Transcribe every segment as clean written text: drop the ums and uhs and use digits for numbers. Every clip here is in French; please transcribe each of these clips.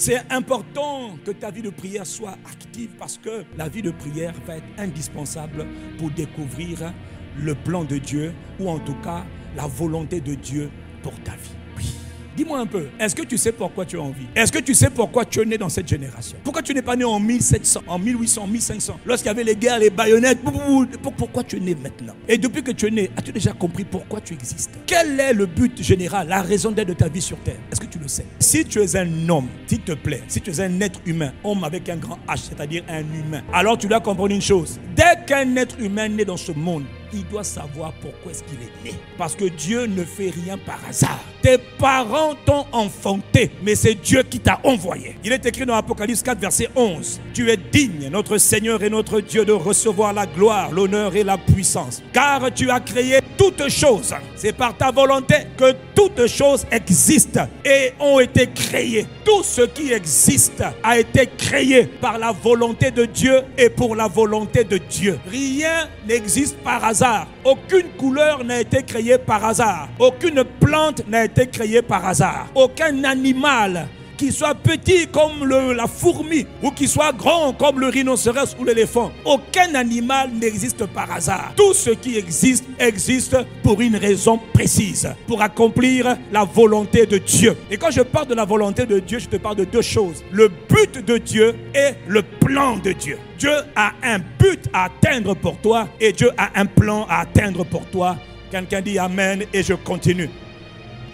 C'est important que ta vie de prière soit active parce que la vie de prière va être indispensable pour découvrir le plan de Dieu ou en tout cas la volonté de Dieu pour ta vie. Oui. Dis-moi un peu, est-ce que tu sais pourquoi tu es en vie? Est-ce que tu sais pourquoi tu es né dans cette génération? Pourquoi tu n'es pas né en 1700, en 1800, en 1500, lorsqu'il y avait les guerres, les baïonnettes? Pourquoi tu es né maintenant? Et depuis que tu es né, as-tu déjà compris pourquoi tu existes? Quel est le but général, la raison d'être de ta vie sur terre? Est-ce que tu le sais? Si tu es un homme, s'il te plaît, si tu es un être humain, homme avec un grand H, c'est-à-dire un humain, alors tu dois comprendre une chose. Dès qu'un être humain naît dans ce monde, il doit savoir pourquoi est-ce qu'il est né. Parce que Dieu ne fait rien par hasard. Tes parents t'ont enfanté, mais c'est Dieu qui t'a envoyé. Il est écrit dans Apocalypse 4, verset 11. Tu es digne, notre Seigneur et notre Dieu, de recevoir la gloire, l'honneur et la puissance. Car tu as créé toutes choses. C'est par ta volonté que toutes choses existent et ont été créées. Tout ce qui existe a été créé par la volonté de Dieu et pour la volonté de Dieu. Rien n'existe par hasard. Aucune couleur n'a été créée par hasard. Aucune plante n'a été créée par hasard. Aucun animal, qu'il soit petit comme la fourmi ou qu'il soit grand comme le rhinocéros ou l'éléphant, aucun animal n'existe par hasard. Tout ce qui existe, existe pour une raison précise, pour accomplir la volonté de Dieu. Et quand je parle de la volonté de Dieu, je te parle de deux choses. Le but de Dieu et le plan de Dieu. Dieu a un but à atteindre pour toi et Dieu a un plan à atteindre pour toi. Quelqu'un dit Amen et je continue.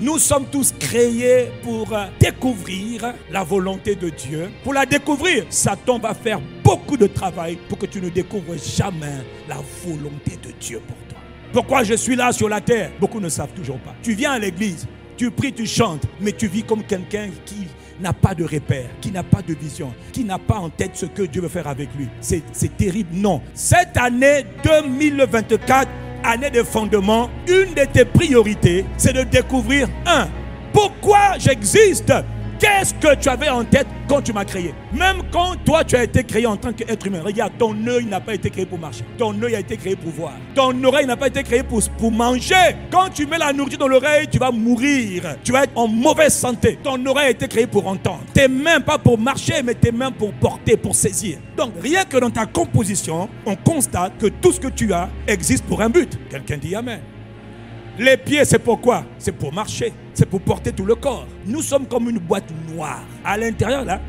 Nous sommes tous créés pour découvrir la volonté de Dieu. Pour la découvrir, Satan va faire beaucoup de travail pour que tu ne découvres jamais la volonté de Dieu pour toi. Pourquoi je suis là sur la terre? Beaucoup ne savent toujours pas. Tu viens à l'église, tu pries, tu chantes, mais tu vis comme quelqu'un qui n'a pas de repère, qui n'a pas de vision, qui n'a pas en tête ce que Dieu veut faire avec lui. C'est terrible, non. Cette année 2024, année de fondement, une de tes priorités, c'est de découvrir, pourquoi j'existe? Qu'est-ce que tu avais en tête quand tu m'as créé? Même quand toi tu as été créé en tant qu'être humain, regarde, ton œil n'a pas été créé pour marcher. Ton œil a été créé pour voir. Ton oreille n'a pas été créée pour manger. Quand tu mets la nourriture dans l'oreille, tu vas mourir. Tu vas être en mauvaise santé. Ton oreille a été créée pour entendre. Tes mains, pas pour marcher, mais tes mains pour porter, pour saisir. Donc rien que dans ta composition, on constate que tout ce que tu as existe pour un but. Quelqu'un dit Amen. Les pieds, c'est pourquoi? C'est pour marcher. C'est pour porter tout le corps. Nous sommes comme une boîte noire. À l'intérieur, là,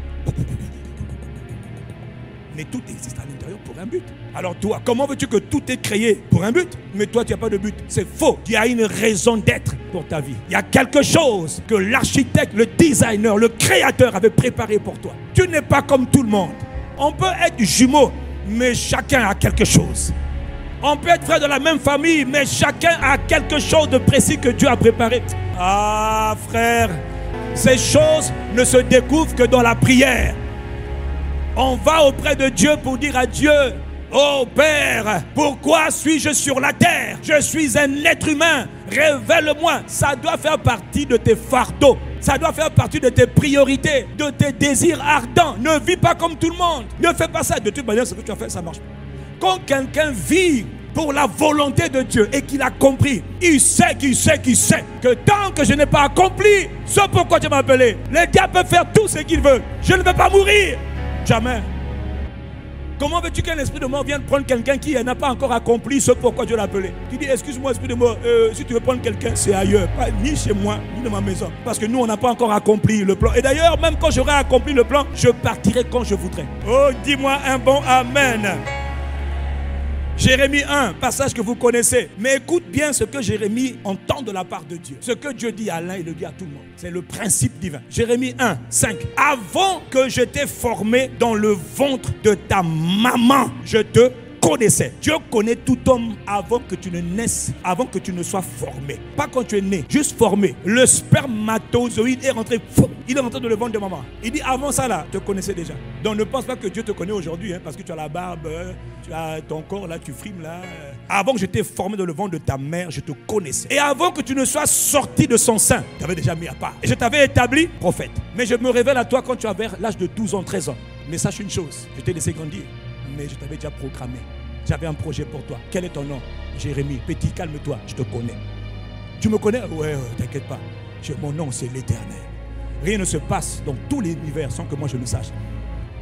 mais tout existe à l'intérieur pour un but. Alors toi, comment veux-tu que tout est créé pour un but? Mais toi, tu n'as pas de but. C'est faux. Il y a une raison d'être pour ta vie. Il y a quelque chose que l'architecte, le designer, le créateur avait préparé pour toi. Tu n'es pas comme tout le monde. On peut être jumeaux, mais chacun a quelque chose. On peut être frère de la même famille, mais chacun a quelque chose de précis que Dieu a préparé. Ah frère, ces choses ne se découvrent que dans la prière. On va auprès de Dieu pour dire à Dieu, oh Père, pourquoi suis-je sur la terre? Je suis un être humain, révèle-moi. Ça doit faire partie de tes fardeaux. Ça doit faire partie de tes priorités, de tes désirs ardents. Ne vis pas comme tout le monde. Ne fais pas ça. De toute manière, ce que tu as fait, ça marche pas. Quand quelqu'un vit pour la volonté de Dieu et qu'il a compris, il sait que tant que je n'ai pas accompli ce pourquoi tu m'as appelé, le diable peut faire tout ce qu'il veut. Je ne vais pas mourir. Jamais. Comment veux-tu qu'un esprit de mort vienne prendre quelqu'un qui n'a pas encore accompli ce pourquoi Dieu l'a appelé? Tu dis, excuse-moi esprit de mort, si tu veux prendre quelqu'un, c'est ailleurs, pas ni chez moi, ni dans ma maison. Parce que nous, on n'a pas encore accompli le plan. Et d'ailleurs, même quand j'aurai accompli le plan, je partirai quand je voudrais. Oh, dis-moi un bon Amen. Jérémie 1, passage que vous connaissez. Mais écoute bien ce que Jérémie entend de la part de Dieu. Ce que Dieu dit à l'un, il le dit à tout le monde. C'est le principe divin. Jérémie 1, 5. Avant que je t'ai formé dans le ventre de ta maman, je te connaissais. Dieu connaît tout homme avant que tu ne naisses, avant que tu ne sois formé. Pas quand tu es né, juste formé. Le spermatozoïde est rentré, il est rentré dans le ventre de maman. Il dit avant ça là, te connaissais déjà. Donc ne pense pas que Dieu te connaît aujourd'hui, parce que tu as la barbe, tu as ton corps là, tu frimes là. Avant que je t'ai formé dans le ventre de ta mère, je te connaissais. Et avant que tu ne sois sorti de son sein, tu avais déjà mis à part. Et je t'avais établi prophète. Mais je me révèle à toi quand tu avais l'âge de 12 ans, 13 ans. Mais sache une chose, je t'ai laissé grandir. Mais je t'avais déjà programmé. J'avais un projet pour toi. Quel est ton nom? Jérémie. Petit, calme-toi, je te connais. Tu me connais? Ouais, t'inquiète pas. Mon nom, c'est l'Éternel. Rien ne se passe dans tout l'univers sans que moi je le sache.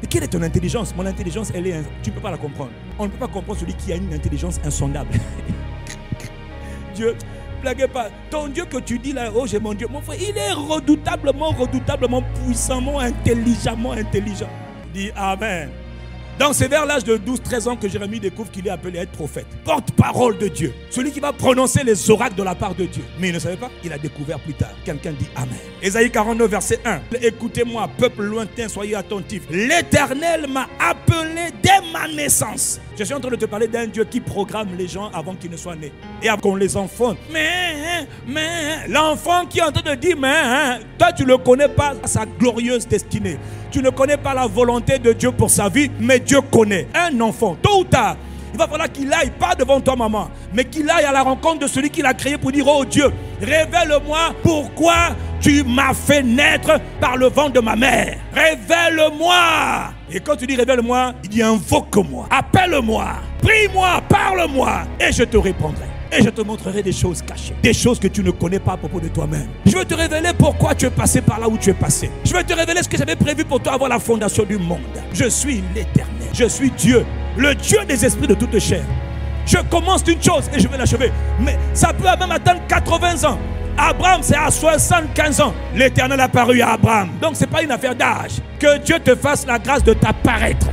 Mais quelle est ton intelligence? Mon intelligence, tu ne peux pas la comprendre. On ne peut pas comprendre celui qui a une intelligence insondable. Dieu, blaguez pas. Ton Dieu que tu dis là, oh j'ai mon Dieu, mon frère, il est redoutablement puissamment, intelligemment intelligent. Dis Amen. Donc c'est vers l'âge de 12-13 ans que Jérémie découvre qu'il est appelé à être prophète. Porte-parole de Dieu. Celui qui va prononcer les oracles de la part de Dieu. Mais il ne savait pas, il a découvert plus tard. Quelqu'un dit Amen. Ésaïe 49 verset 1. Écoutez-moi, peuple lointain, soyez attentifs. L'Éternel m'a appelé dès ma naissance. Je suis en train de te parler d'un Dieu qui programme les gens avant qu'ils ne soient nés. Et avant qu'on les enfonce. Mais, l'enfant qui est en train de dire, toi tu ne connais pas sa glorieuse destinée. Tu ne connais pas la volonté de Dieu pour sa vie, mais Dieu connaît. Un enfant, tôt ou tard, il va falloir qu'il aille, pas devant toi maman, mais qu'il aille à la rencontre de celui qui l'a créé pour dire, oh Dieu, révèle-moi pourquoi tu m'as fait naître par le ventre de ma mère. Révèle-moi. Et quand tu dis révèle-moi, il dit invoque-moi, appelle-moi, prie-moi, parle-moi, et je te répondrai. Et je te montrerai des choses cachées, des choses que tu ne connais pas à propos de toi-même. Je vais te révéler pourquoi tu es passé par là où tu es passé. Je vais te révéler ce que j'avais prévu pour toi avant la fondation du monde. Je suis l'Éternel, je suis Dieu, le Dieu des esprits de toute chair. Je commence une chose et je vais l'achever. Mais ça peut même atteindre 80 ans. Abraham, c'est à 75 ans. L'Éternel a apparu à Abraham. Donc ce n'est pas une affaire d'âge. Que Dieu te fasse la grâce de t'apparaître.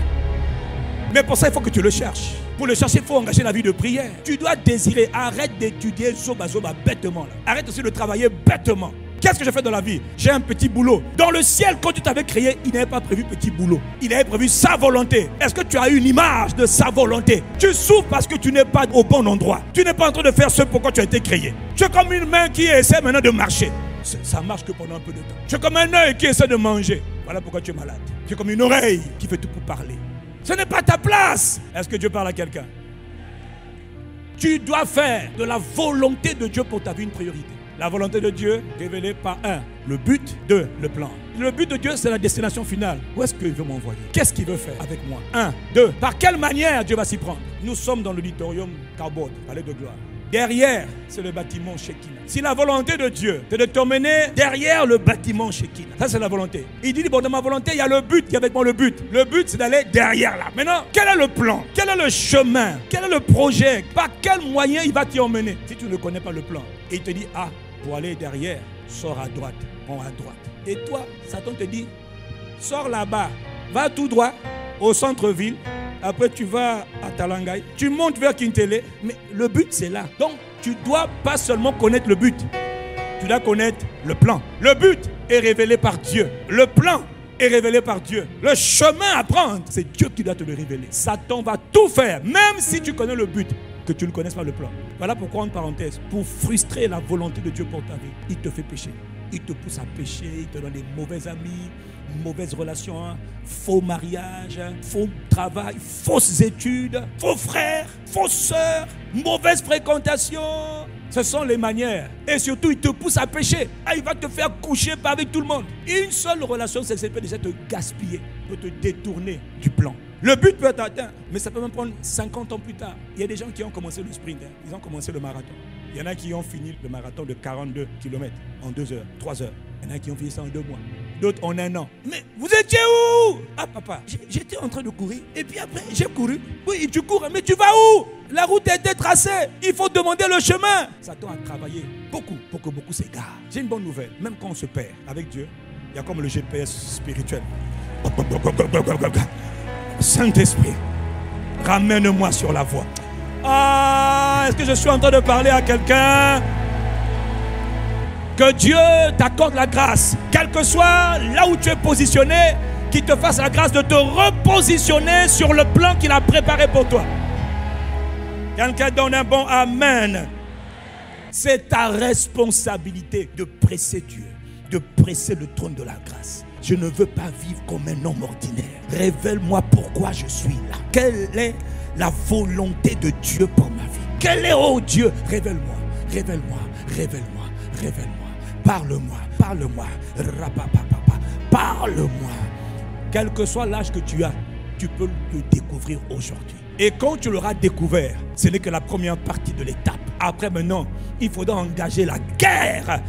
Mais pour ça, il faut que tu le cherches. Pour le chercher, il faut engager la vie de prière. Tu dois désirer. Arrête d'étudier zoba bêtement. Là. Arrête aussi de travailler bêtement. Qu'est-ce que je fais dans la vie? J'ai un petit boulot. Dans le ciel, quand tu t'avais créé, il n'avait pas prévu petit boulot. Il avait prévu sa volonté. Est-ce que tu as une image de sa volonté? Tu souffres parce que tu n'es pas au bon endroit. Tu n'es pas en train de faire ce pourquoi tu as été créé. Tu es comme une main qui essaie maintenant de marcher. Ça marche que pendant un peu de temps. Tu es comme un œil qui essaie de manger. Voilà pourquoi tu es malade. Tu es comme une oreille qui fait tout pour parler. Ce n'est pas ta place. Est-ce que Dieu parle à quelqu'un? Tu dois faire de la volonté de Dieu pour ta vie une priorité. La volonté de Dieu révélée par 1, le but, 2, le plan. Le but de Dieu, c'est la destination finale. Où est-ce qu'il veut m'envoyer? Qu'est-ce qu'il veut faire avec moi? 1, 2, par quelle manière Dieu va s'y prendre? Nous sommes dans l'auditorium Carbone, palais de gloire. Derrière, c'est le bâtiment Shekinah. Si la volonté de Dieu, c'est de t'emmener derrière le bâtiment Shekinah. Ça, c'est la volonté. Il dit, bon, dans ma volonté, il y a le but. Il y a avec moi le but. Le but, c'est d'aller derrière là. Maintenant, quel est le plan? Quel est le chemin? Quel est le projet? Par quel moyen il va t'y emmener? Si tu ne connais pas le plan, et il te dit, ah, pour aller derrière, sors à droite, prends à droite. Et toi, Satan te dit, sors là-bas, va tout droit au centre-ville. Après, tu vas à Talangaï, tu montes vers Kintele, mais le but, c'est là. Donc, tu dois pas seulement connaître le but, tu dois connaître le plan. Le but est révélé par Dieu. Le plan est révélé par Dieu. Le chemin à prendre, c'est Dieu qui doit te le révéler. Satan va tout faire, même si tu connais le but, que tu ne connaisses pas le plan. Voilà pourquoi, en parenthèse, pour frustrer la volonté de Dieu pour ta vie, il te fait pécher. Il te pousse à pécher, il te donne des mauvais amis, mauvaises relations, faux mariage, faux travail, fausses études, faux frères, fausses sœurs, mauvaise fréquentation. Ce sont les manières. Et surtout, il te pousse à pécher. Ah, il va te faire coucher avec tout le monde. Une seule relation sexuelle peut déjà te gaspiller, peut te détourner du plan. Le but peut être atteint, mais ça peut même prendre 50 ans plus tard. Il y a des gens qui ont commencé le sprint, ils ont commencé le marathon. Il y en a qui ont fini le marathon de 42 km en 2 heures, 3 heures. Il y en a qui ont fini ça en 2 mois. D'autres en 1 an. Mais vous étiez où? Ah papa, j'étais en train de courir. Et puis après, j'ai couru. Oui, tu cours, mais tu vas où? La route a été tracée. Il faut demander le chemin. Satan a travaillé beaucoup pour que beaucoup s'égarent. J'ai une bonne nouvelle. Même quand on se perd avec Dieu, il y a comme le GPS spirituel. Saint-Esprit, ramène-moi sur la voie. Ah, est-ce que je suis en train de parler à quelqu'un? Que Dieu t'accorde la grâce, quel que soit là où tu es positionné, qu'il te fasse la grâce de te repositionner sur le plan qu'il a préparé pour toi. Quelqu'un donne un bon amen. C'est ta responsabilité de presser Dieu, de presser le trône de la grâce. Je ne veux pas vivre comme un homme ordinaire. Révèle-moi pourquoi je suis là. Quelle est la volonté de Dieu pour ma vie? Quel est, oh Dieu? Révèle-moi, révèle-moi, révèle-moi, révèle-moi. Parle-moi, parle-moi. Parle-moi. Quel que soit l'âge que tu as, tu peux le découvrir aujourd'hui. Et quand tu l'auras découvert, ce n'est que la première partie de l'étape. Après maintenant, il faudra engager la guerre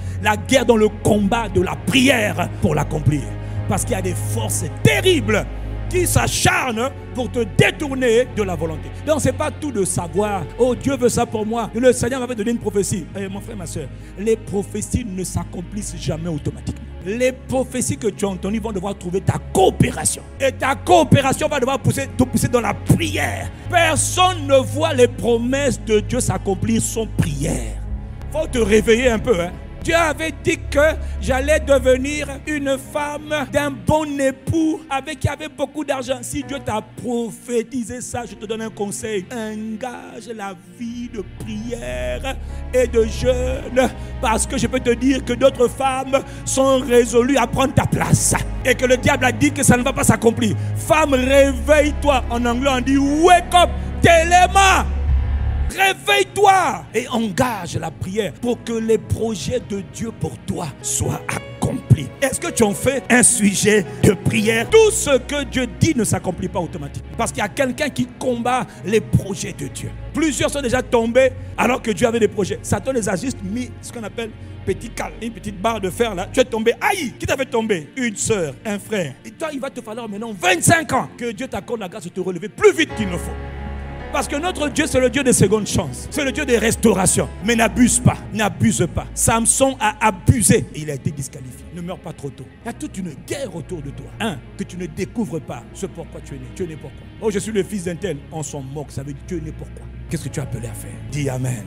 dans le combat de la prière pour l'accomplir. Parce qu'il y a des forces terribles qui s'acharnent pour te détourner de la volonté. Donc ce n'est pas tout de savoir, oh Dieu veut ça pour moi, le Seigneur m'avait donné une prophétie. Mon frère, ma soeur, les prophéties ne s'accomplissent jamais automatiquement. Les prophéties que tu as entendues vont devoir trouver ta coopération. Et ta coopération va devoir te pousser dans la prière. Personne ne voit les promesses de Dieu s'accomplir sans prière. Il faut te réveiller un peu, hein. Dieu avait dit que j'allais devenir une femme d'un bon époux avec qui avait beaucoup d'argent. Si Dieu t'a prophétisé ça, je te donne un conseil. Engage la vie de prière et de jeûne. Parce que je peux te dire que d'autres femmes sont résolues à prendre ta place. Et que le diable a dit que ça ne va pas s'accomplir. Femme, réveille-toi. En anglais, on dit wake up, téléma. Réveille-toi et engage la prière pour que les projets de Dieu pour toi soient accomplis. Est-ce que tu en fais un sujet de prière? Tout ce que Dieu dit ne s'accomplit pas automatiquement. Parce qu'il y a quelqu'un qui combat les projets de Dieu. Plusieurs sont déjà tombés alors que Dieu avait des projets. Satan les a juste mis ce qu'on appelle petit cal, une petite barre de fer là. Tu es tombé. Aïe! Qui t'a fait tomber? Une soeur, un frère. Et toi, il va te falloir maintenant 25 ans que Dieu t'accorde la grâce de te relever plus vite qu'il ne faut. Parce que notre Dieu, c'est le Dieu des secondes chances. C'est le Dieu des restaurations. Mais n'abuse pas, n'abuse pas. Samson a abusé et il a été disqualifié. Ne meurs pas trop tôt. Il y a toute une guerre autour de toi. Que tu ne découvres pas ce pourquoi tu es né. Tu es né pourquoi? Oh, je suis le fils d'un tel. On s'en moque, ça veut dire Dieu est né pourquoi? Qu'est-ce que tu es appelé à faire? Dis Amen.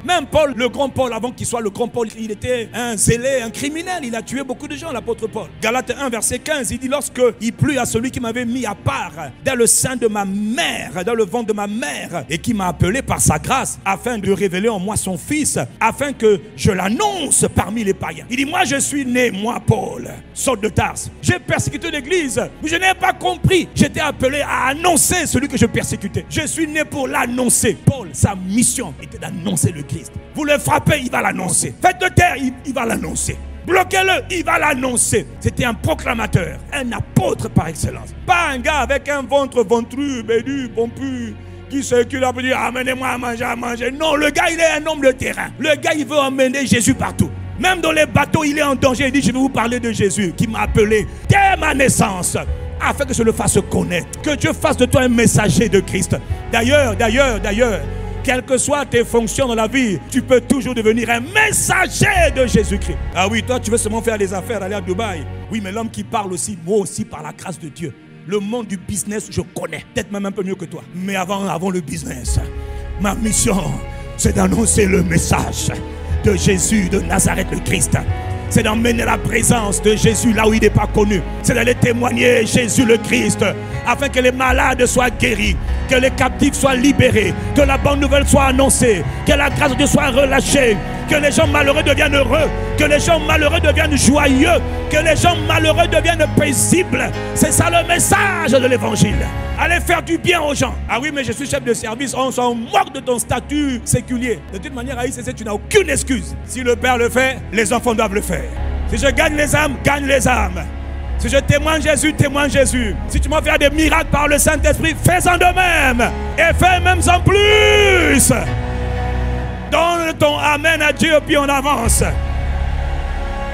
Même Paul, le grand Paul, avant qu'il soit le grand Paul, il était un zélé, un criminel. Il a tué beaucoup de gens, l'apôtre Paul. Galates 1, verset 15, il dit: lorsque il plut à celui qui m'avait mis à part dans le sein de ma mère, dans le ventre de ma mère, et qui m'a appelé par sa grâce, afin de révéler en moi son fils, afin que je l'annonce parmi les païens. Il dit: moi je suis né, moi Paul, Saul de Tarse. J'ai persécuté l'église, mais je n'ai pas compris. J'étais appelé à annoncer celui que je persécutais. Je suis né pour l'annoncer. Paul, sa mission était d'annoncer le Christ. Vous le frappez, il va l'annoncer. Faites de terre, il va l'annoncer. Bloquez-le, il va l'annoncer. C'était un proclamateur, un apôtre par excellence. Pas un gars avec un ventre ventru, bédu, pompu, qui circule pour dire amenez-moi à manger, à manger. Non, le gars, il est un homme de terrain. Le gars, il veut emmener Jésus partout. Même dans les bateaux, il est en danger. Il dit: je vais vous parler de Jésus qui m'a appelé dès ma naissance, afin que je le fasse connaître. Que Dieu fasse de toi un messager de Christ. D'ailleurs, quelles que soient tes fonctions dans la vie, tu peux toujours devenir un messager de Jésus-Christ. Ah oui, toi tu veux seulement faire des affaires, aller à Dubaï. Oui, mais l'homme qui parle aussi, moi aussi par la grâce de Dieu. Le monde du business, je connais. Peut-être même un peu mieux que toi. Mais avant le business, ma mission, c'est d'annoncer le message de Jésus de Nazareth le Christ. C'est d'emmener la présence de Jésus là où il n'est pas connu. C'est d'aller témoigner Jésus le Christ, afin que les malades soient guéris, que les captifs soient libérés, que la bonne nouvelle soit annoncée, que la grâce de Dieu soit relâchée, que les gens malheureux deviennent heureux, que les gens malheureux deviennent joyeux, que les gens malheureux deviennent paisibles. C'est ça le message de l'évangile. Allez faire du bien aux gens. Ah oui, mais je suis chef de service, on s'en moque de ton statut séculier. De toute manière, à ICC, tu n'as aucune excuse. Si le Père le fait, les enfants doivent le faire. Si je gagne les âmes, gagne les âmes. Si je témoigne Jésus, témoigne Jésus. Si tu m'as fait des miracles par le Saint-Esprit, fais-en de même. Et fais même en plus. Donne ton amen à Dieu, puis on avance.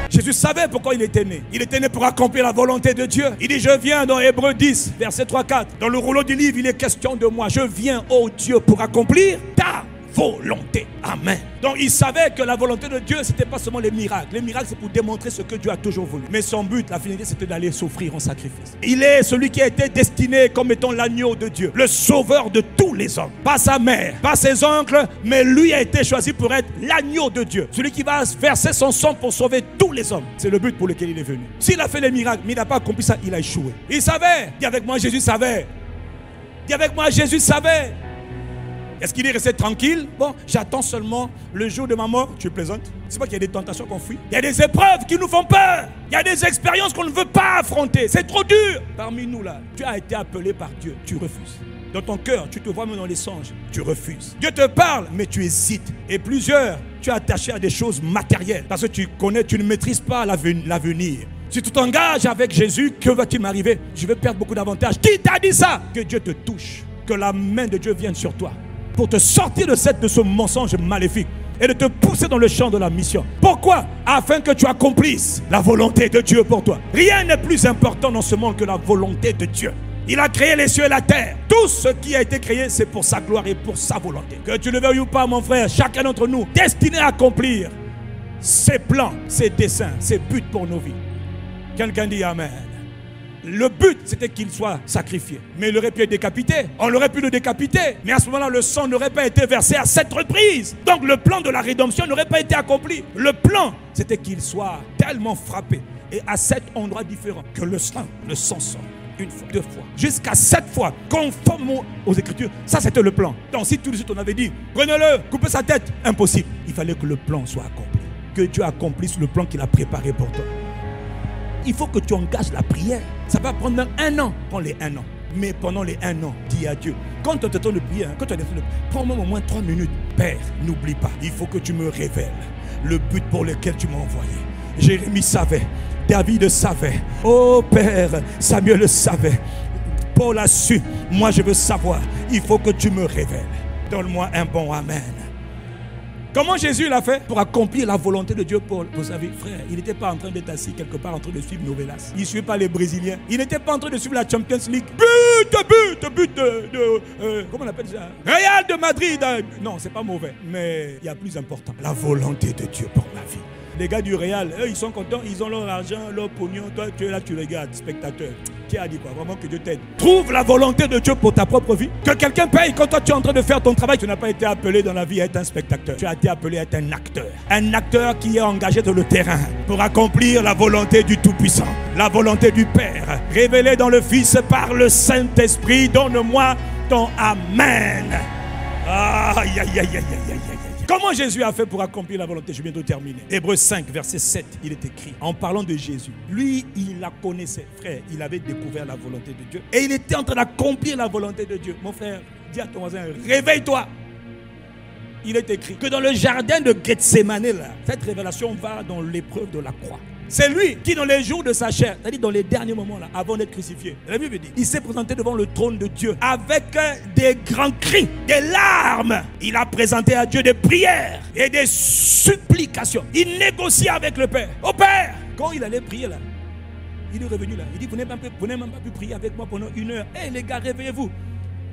Jésus savait pourquoi il était né. Il était né pour accomplir la volonté de Dieu. Il dit: je viens dans Hébreux 10, verset 3-4. Dans le rouleau du livre, il est question de moi. Je viens, ô Dieu, pour accomplir ta volonté. Amen. Donc il savait que la volonté de Dieu, c'était pas seulement les miracles. Les miracles, c'est pour démontrer ce que Dieu a toujours voulu. Mais son but, la finalité, c'était d'aller s'offrir en sacrifice. Il est celui qui a été destiné comme étant l'agneau de Dieu, le sauveur de tous les hommes. Pas sa mère, pas ses oncles, mais lui a été choisi pour être l'agneau de Dieu. Celui qui va verser son sang pour sauver tous les hommes. C'est le but pour lequel il est venu. S'il a fait les miracles, mais il n'a pas accompli ça, il a échoué. Il savait. Dis avec moi, Jésus savait. Dis avec moi, Jésus savait. Est-ce qu'il est resté tranquille? Bon, j'attends seulement le jour de ma mort. Tu plaisantes? C'est pas qu'il y a des tentations qu'on fuit. Il y a des épreuves qui nous font peur. Il y a des expériences qu'on ne veut pas affronter. C'est trop dur. Parmi nous là, tu as été appelé par Dieu. Tu refuses. Dans ton cœur, tu te vois même dans les songes. Tu refuses. Dieu te parle, mais tu hésites. Et plusieurs, tu es attaché à des choses matérielles. Parce que tu connais, tu ne maîtrises pas l'avenir. Si tu t'engages avec Jésus, que va-t-il m'arriver? Je vais perdre beaucoup d'avantages. Qui t'a dit ça? Que Dieu te touche. Que la main de Dieu vienne sur toi. pour te sortir de ce mensonge maléfique et de te pousser dans le champ de la mission. Pourquoi? Afin que tu accomplisses la volonté de Dieu pour toi. Rien n'est plus important dans ce monde que la volonté de Dieu. Il a créé les cieux et la terre. Tout ce qui a été créé, c'est pour sa gloire et pour sa volonté. Que tu le veuilles ou pas, mon frère, chacun d'entre nous, destiné à accomplir ses plans, ses desseins, ses buts pour nos vies. Quelqu'un dit Amen. Le but, c'était qu'il soit sacrifié. Mais il aurait pu être décapité. On aurait pu le décapiter. Mais à ce moment-là, le sang n'aurait pas été versé à 7 reprises. Donc le plan de la rédemption n'aurait pas été accompli. Le plan, c'était qu'il soit tellement frappé. Et à 7 endroits différents. Que le sang sort. Une fois, 2 fois, jusqu'à 7 fois, conforme aux Écritures. Ça, c'était le plan. Donc, si tout de suite on avait dit, prenez-le, coupez sa tête, impossible. Il fallait que le plan soit accompli. Que Dieu accomplisse le plan qu'il a préparé pour toi. Il faut que tu engages la prière. Ça va prendre même 1 an. Prends les 1 an. Mais pendant les 1 an, dis à Dieu. Quand tu as temps de prier, quand tu as des temps de prier, prends-moi au moins 3 minutes. Père, n'oublie pas, il faut que tu me révèles le but pour lequel tu m'as envoyé. Jérémie savait. David savait. Oh Père, Samuel le savait. Paul a su. Moi je veux savoir. Il faut que tu me révèles. Donne-moi un bon Amen. Comment Jésus l'a fait pour accomplir la volonté de Dieu, Paul? Vous savez, frère, il n'était pas en train d'être assis quelque part en train de suivre Novelas. Il ne suivait pas les Brésiliens. Il n'était pas en train de suivre la Champions League. But comment on appelle ça? Real de Madrid. Non, c'est pas mauvais. Mais il y a plus important. La volonté de Dieu pour ma vie. Les gars du Real, eux, ils sont contents, ils ont leur argent, leur pognon. Toi, tu es là, tu regardes, spectateur. Qui a dit quoi? Vraiment que Dieu t'aide. Trouve la volonté de Dieu pour ta propre vie. Que quelqu'un paye quand toi tu es en train de faire ton travail. Tu n'as pas été appelé dans la vie à être un spectateur. Tu as été appelé à être un acteur. Un acteur qui est engagé sur le terrain pour accomplir la volonté du Tout-Puissant. La volonté du Père. Révélée dans le Fils par le Saint-Esprit. Donne-moi ton Amen. Aïe, aïe, aïe, aïe, aïe, aïe. Comment Jésus a fait pour accomplir la volonté? Je viens de terminer. Hébreux 5, verset 7, il est écrit, en parlant de Jésus. Lui, il la connaissait, frère. Il avait découvert la volonté de Dieu. Et il était en train d'accomplir la volonté de Dieu. Mon frère, dis à ton voisin, réveille-toi. Il est écrit que dans le jardin de Gethsémane, là, cette révélation va dans l'épreuve de la croix. C'est lui qui, dans les jours de sa chair, c'est-à-dire dans les derniers moments, là, avant d'être crucifié, la Bible dit, il s'est présenté devant le trône de Dieu avec des grands cris, des larmes. Il a présenté à Dieu des prières et des supplications. Il négocie avec le Père. Au Père, quand il allait prier là, il est revenu là. Il dit, vous n'avez même pas pu prier avec moi pendant 1 heure. Hé les gars, réveillez-vous.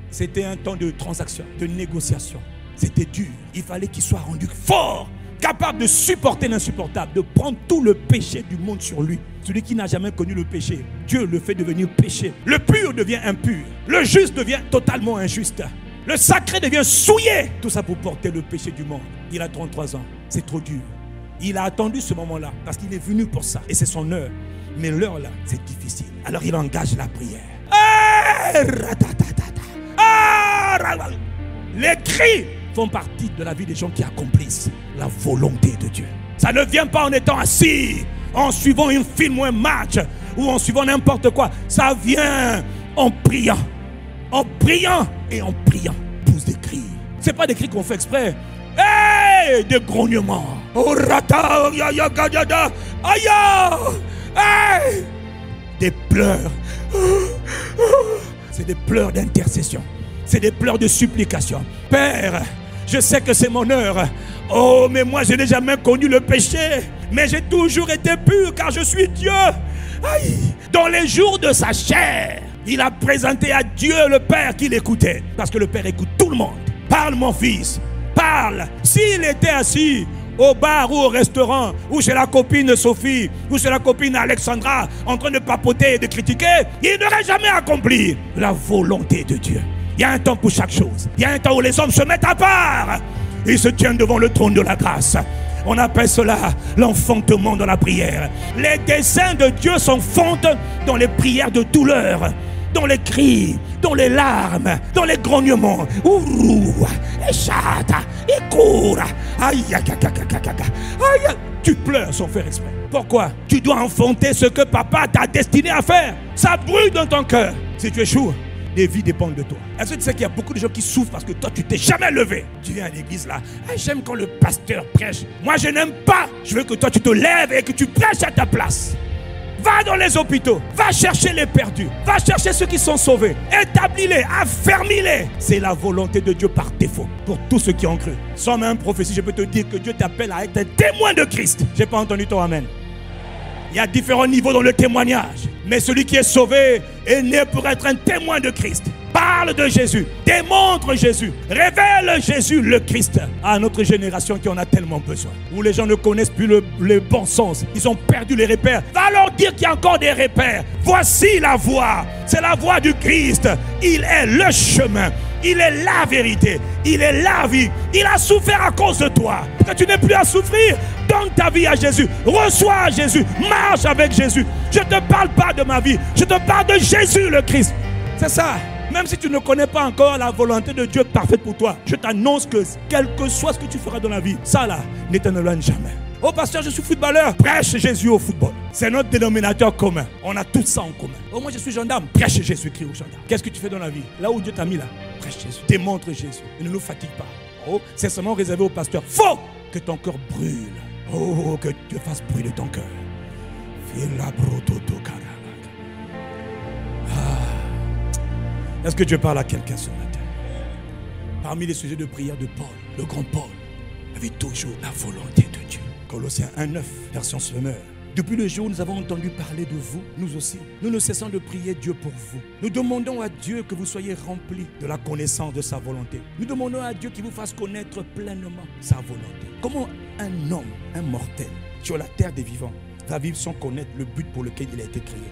C'était un temps de transaction, de négociation. C'était dur. Il fallait qu'il soit rendu fort, capable de supporter l'insupportable, de prendre tout le péché du monde sur lui. Celui qui n'a jamais connu le péché, Dieu le fait devenir péché. Le pur devient impur. Le juste devient totalement injuste. Le sacré devient souillé. Tout ça pour porter le péché du monde. Il a 33 ans. C'est trop dur. Il a attendu ce moment-là parce qu'il est venu pour ça. Et c'est son heure. Mais l'heure là, c'est difficile. Alors il engage la prière. Les cris font partie de la vie des gens qui accomplissent la volonté de Dieu. Ça ne vient pas en étant assis, en suivant un film ou un match, ou en suivant n'importe quoi. Ça vient en priant. En priant et en priant. Pousse des cris. Ce n'est pas des cris qu'on fait exprès. Hey, des grognements. Hey, des pleurs. C'est des pleurs d'intercession. C'est des pleurs de supplication. Père, je sais que c'est mon heure. Oh, mais moi, je n'ai jamais connu le péché. Mais j'ai toujours été pur car je suis Dieu. Aïe. Dans les jours de sa chair, il a présenté à Dieu le Père qu'il écoutait. Parce que le Père écoute tout le monde. Parle, mon fils. Parle. S'il était assis au bar ou au restaurant, ou chez la copine Sophie, ou chez la copine Alexandra, en train de papoter et de critiquer, il n'aurait jamais accompli la volonté de Dieu. Il y a un temps pour chaque chose. Il y a un temps où les hommes se mettent à part. Ils se tiennent devant le trône de la grâce. On appelle cela l'enfantement dans la prière. Les desseins de Dieu s'enfantent dans les prières de douleur, dans les cris, dans les larmes, dans les grognements. Tu pleures sans faire exprès. Pourquoi? Tu dois enfanter ce que papa t'a destiné à faire. Ça brûle dans ton cœur. Si tu échoues, des vies dépendent de toi. Est-ce que tu sais qu'il y a beaucoup de gens qui souffrent parce que toi, tu t'es jamais levé? Tu viens à l'église là. J'aime quand le pasteur prêche. Moi, je n'aime pas. Je veux que toi, tu te lèves et que tu prêches à ta place. Va dans les hôpitaux. Va chercher les perdus. Va chercher ceux qui sont sauvés. Établis-les, affermis-les. C'est la volonté de Dieu par défaut pour tous ceux qui ont cru. Sans même prophétie, je peux te dire que Dieu t'appelle à être un témoin de Christ. Je n'ai pas entendu ton amen. Il y a différents niveaux dans le témoignage. Mais celui qui est sauvé est né pour être un témoin de Christ. Parle de Jésus, démontre Jésus, révèle Jésus le Christ à notre génération qui en a tellement besoin. Où les gens ne connaissent plus le bon sens. Ils ont perdu les repères. Va leur dire qu'il y a encore des repères. Voici la voie. C'est la voie du Christ. Il est le chemin. Il est la vérité. Il est la vie. Il a souffert à cause de toi. Que tu n'aies plus à souffrir. Donne ta vie à Jésus. Reçois Jésus. Marche avec Jésus. Je ne te parle pas de ma vie. Je te parle de Jésus le Christ. C'est ça. Même si tu ne connais pas encore la volonté de Dieu parfaite pour toi, je t'annonce que quel que soit ce que tu feras dans la vie, ça là, ne t'en éloigne jamais. Oh pasteur, je suis footballeur. Prêche Jésus au football. C'est notre dénominateur commun. On a tout ça en commun. Oh, moi je suis gendarme. Prêche Jésus-Christ aux gendarmes. Qu'est-ce que tu fais dans la vie? Là où Dieu t'a mis là, prêche Jésus. Démontre Jésus. Et ne nous fatigue pas. Oh, c'est seulement réservé au pasteur. Faut que ton cœur brûle. Oh, que Dieu fasse brûler ton cœur. Est-ce que Dieu parle à quelqu'un ce matin? Parmi les sujets de prière de Paul, le grand Paul avait toujours la volonté de Dieu. Colossiens 1:9, version Semeur. Depuis le jour où nous avons entendu parler de vous, nous aussi, nous ne cessons de prier Dieu pour vous. Nous demandons à Dieu que vous soyez remplis de la connaissance de sa volonté. Nous demandons à Dieu qu'il vous fasse connaître pleinement sa volonté. Comment un homme, un mortel, sur la terre des vivants, va vivre sans connaître le but pour lequel il a été créé?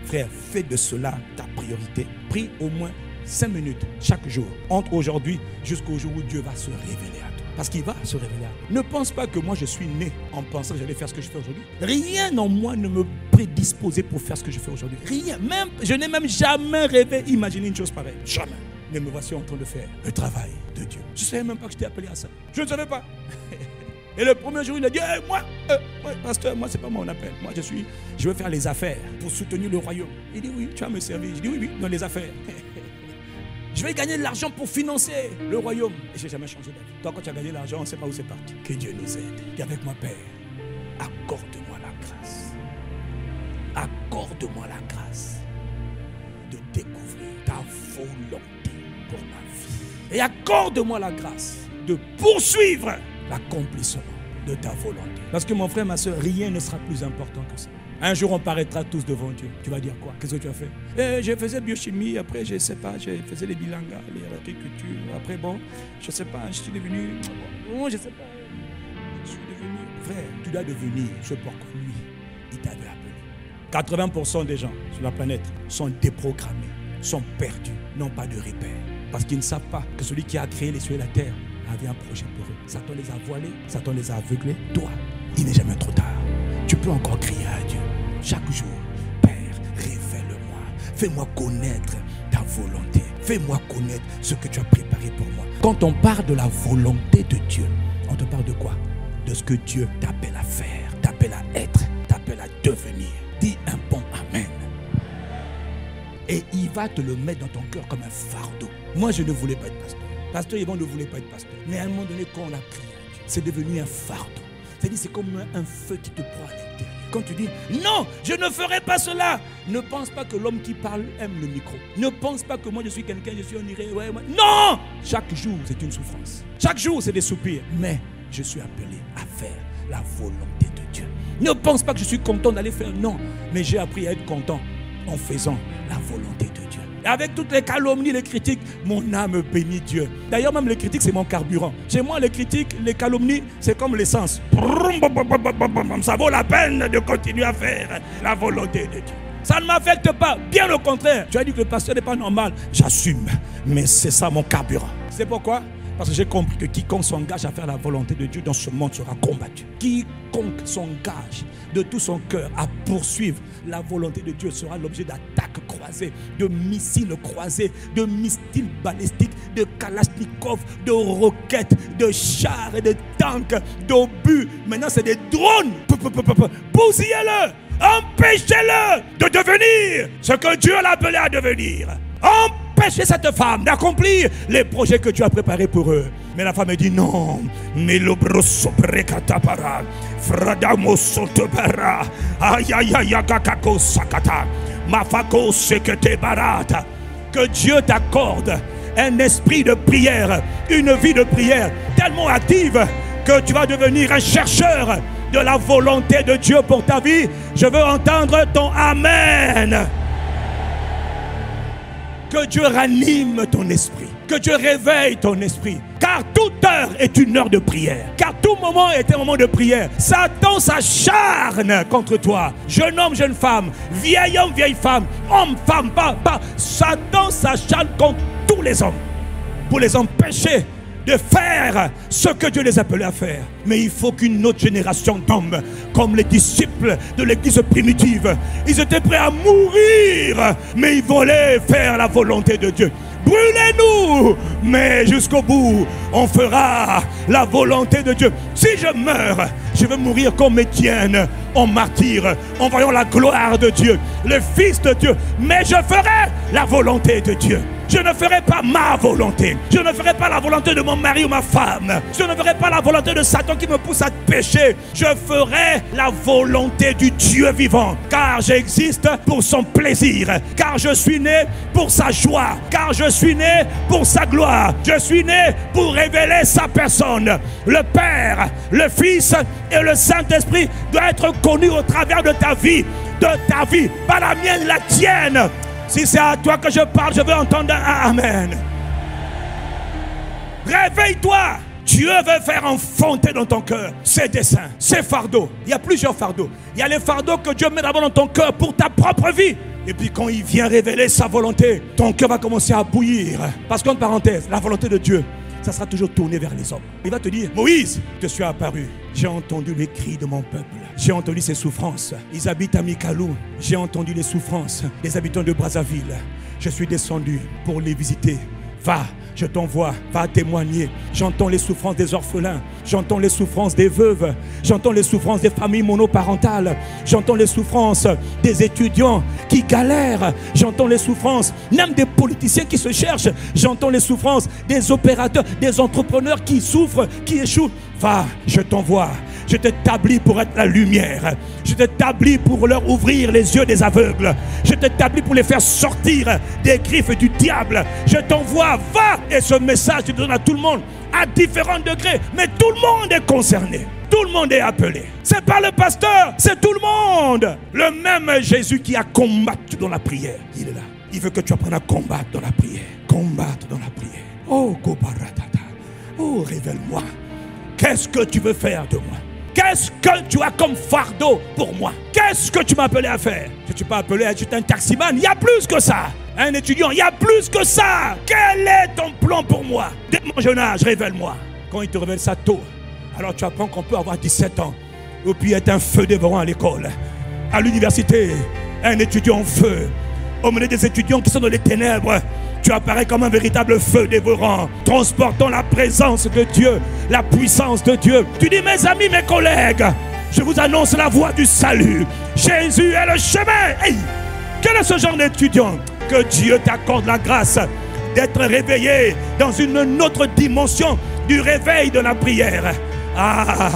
Frère, fais de cela ta priorité. Prie au moins 5 minutes chaque jour, entre aujourd'hui jusqu'au jour où Dieu va se révéler à toi. Parce qu'il va se révéler à toi. Ne pense pas que moi je suis né en pensant que j'allais faire ce que je fais aujourd'hui. Rien en moi ne me prédisposait pour faire ce que je fais aujourd'hui. Rien. Même, je n'ai même jamais rêvé, imaginé une chose pareille. Jamais. Mais me voici en train de faire le travail de Dieu. Je ne savais même pas que je t'ai appelé à ça. Je ne savais pas. Et le premier jour, il a dit, hey, moi, pasteur, moi, c'est pas mon appel. Moi, je veux faire les affaires pour soutenir le royaume. Il dit, oui, tu vas me servir. Je dis, oui, dans les affaires. Je vais gagner de l'argent pour financer le royaume. Et je n'ai jamais changé d'avis. Toi, quand tu as gagné l'argent, on ne sait pas où c'est parti. Que Dieu nous aide. Et avec moi, Père, accorde-moi la grâce. Accorde-moi la grâce de découvrir ta volonté pour ma vie. Et accorde-moi la grâce de poursuivre l'accomplissement de ta volonté. Parce que mon frère, ma soeur, rien ne sera plus important que ça. Un jour, on paraîtra tous devant Dieu. Tu vas dire quoi? Qu'est-ce que tu as fait? Je faisais biochimie, après, je ne sais pas, je faisais les bilangas, l'agriculture. Après, bon, je ne sais pas, je suis devenu... Bon, je ne sais pas. Je suis devenu... Frère, tu dois devenir ce pourquoi lui, il t'avait appelé. 80% des gens sur la planète sont déprogrammés, sont perdus, n'ont pas de repères. Parce qu'ils ne savent pas que celui qui a créé les cieux et la terre avait un projet pour eux. Satan les a voilés, Satan les a aveuglés. Toi, il n'est jamais trop tard. Tu peux encore crier à Dieu chaque jour. Père, révèle-moi. Fais-moi connaître ta volonté. Fais-moi connaître ce que tu as préparé pour moi. Quand on parle de la volonté de Dieu, on te parle de quoi? De ce que Dieu t'appelle à faire, t'appelle à être, t'appelle à devenir. Dis un bon amen. Et il va te le mettre dans ton cœur comme un fardeau. Moi, je ne voulais pas être pasteur. Pasteur Yvon ne voulait pas être pasteur. Mais à un moment donné, quand on a prié à Dieu, c'est devenu un fardeau. C'est-à-dire, c'est comme un feu qui te prend à l'intérieur. Quand tu dis, non, je ne ferai pas cela. Ne pense pas que l'homme qui parle aime le micro. Ne pense pas que moi, je suis quelqu'un, je suis honoré. Ouais. Non! Chaque jour, c'est une souffrance. Chaque jour, c'est des soupirs. Mais je suis appelé à faire la volonté de Dieu. Ne pense pas que je suis content d'aller faire. Non, mais j'ai appris à être content en faisant la volonté de Dieu. Et avec toutes les calomnies, les critiques, mon âme bénit Dieu. D'ailleurs, même les critiques, c'est mon carburant. Chez moi, les critiques, les calomnies, c'est comme l'essence. Ça vaut la peine de continuer à faire la volonté de Dieu. Ça ne m'affecte pas, bien au contraire. Tu as dit que le pasteur n'est pas normal. J'assume, mais c'est ça mon carburant. C'est pourquoi? Parce que j'ai compris que quiconque s'engage à faire la volonté de Dieu dans ce monde sera combattu. Quiconque s'engage de tout son cœur à poursuivre la volonté de Dieu sera l'objet d'attaques croisées, de missiles croisés, de missiles balistiques, de kalachnikov, de roquettes, de chars et de tanks, d'obus. Maintenant, c'est des drones. Bousillez-le, empêchez-le de devenir ce que Dieu l'a appelé à devenir. Empêchez cette femme d'accomplir les projets que tu as préparés pour eux. Mais la femme dit non. Mais le brosso precatapara. Fradamo Sontobera. Ayayayagakako Sakata. Mafako Sekete Barata. Que Dieu t'accorde un esprit de prière, une vie de prière tellement active que tu vas devenir un chercheur de la volonté de Dieu pour ta vie. Je veux entendre ton Amen. Que Dieu ranime ton esprit, que Dieu réveille ton esprit. Car toute heure est une heure de prière. Car tout moment est un moment de prière. Satan s'acharne contre toi. Jeune homme, jeune femme, vieil homme, vieille femme, homme, femme, pas. Satan s'acharne contre tous les hommes pour les empêcher de faire ce que Dieu les appelait à faire. Mais il faut qu'une autre génération d'hommes, comme les disciples de l'église primitive, ils étaient prêts à mourir, mais ils voulaient faire la volonté de Dieu. Brûlez-nous, mais jusqu'au bout, on fera la volonté de Dieu. Si je meurs, je veux mourir comme Étienne, en martyr, en voyant la gloire de Dieu, le Fils de Dieu. Mais je ferai la volonté de Dieu. Je ne ferai pas ma volonté. Je ne ferai pas la volonté de mon mari ou ma femme. Je ne ferai pas la volonté de Satan qui me pousse à pécher. Je ferai la volonté du Dieu vivant. Car j'existe pour son plaisir. Car je suis né pour sa joie. Car je suis né pour sa gloire. Je suis né pour révéler sa personne. Le Père, le Fils et le Saint-Esprit doivent être connus au travers de ta vie. De ta vie. Pas la mienne, la tienne. Si c'est à toi que je parle, je veux entendre un Amen. Réveille-toi. Dieu veut faire enfanter dans ton cœur ses desseins, ses fardeaux. Il y a plusieurs fardeaux. Il y a les fardeaux que Dieu met d'abord dans ton cœur pour ta propre vie. Et puis quand il vient révéler sa volonté, ton cœur va commencer à bouillir. Parce qu'en parenthèse, la volonté de Dieu, ça sera toujours tourné vers les hommes. Il va te dire, Moïse, je suis apparu. J'ai entendu les cris de mon peuple. J'ai entendu ses souffrances. Ils habitent à Mikalou. J'ai entendu les souffrances des habitants de Brazzaville. Je suis descendu pour les visiter. Va, je t'envoie, va témoigner. J'entends les souffrances des orphelins. J'entends les souffrances des veuves. J'entends les souffrances des familles monoparentales. J'entends les souffrances des étudiants qui galèrent. J'entends les souffrances même des politiciens qui se cherchent. J'entends les souffrances des opérateurs, des entrepreneurs qui souffrent, qui échouent. Va, je t'envoie. Je t'établis pour être la lumière. Je t'établis pour leur ouvrir les yeux des aveugles. Je t'établis pour les faire sortir des griffes du diable. Je t'envoie, va. Et ce message, je te donne à tout le monde, à différents degrés. Mais tout le monde est concerné. Tout le monde est appelé. C'est pas le pasteur, c'est tout le monde. Le même Jésus qui a combattu dans la prière, il est là. Il veut que tu apprennes à combattre dans la prière. Combattre dans la prière. Oh, Kobaratata. Oh, révèle-moi. Qu'est-ce que tu veux faire de moi? Qu'est-ce que tu as comme fardeau pour moi? Qu'est-ce que tu m'as appelé à faire? Je ne suis pas appelé à être un taximan. Il y a plus que ça. Un étudiant, il y a plus que ça. Quel est ton plan pour moi? Dès mon jeune âge, révèle-moi. Quand il te révèle ça tôt, alors tu apprends qu'on peut avoir 17 ans et puis être un feu dévorant à l'école. À l'université, un étudiant en feu. Au milieu des étudiants qui sont dans les ténèbres, tu apparais comme un véritable feu dévorant, transportant la présence de Dieu, la puissance de Dieu. Tu dis, mes amis, mes collègues, je vous annonce la voie du salut. Jésus est le chemin. Hey, quel est ce genre d'étudiant? Que Dieu t'accorde la grâce d'être réveillé dans une autre dimension du réveil de la prière. Ah!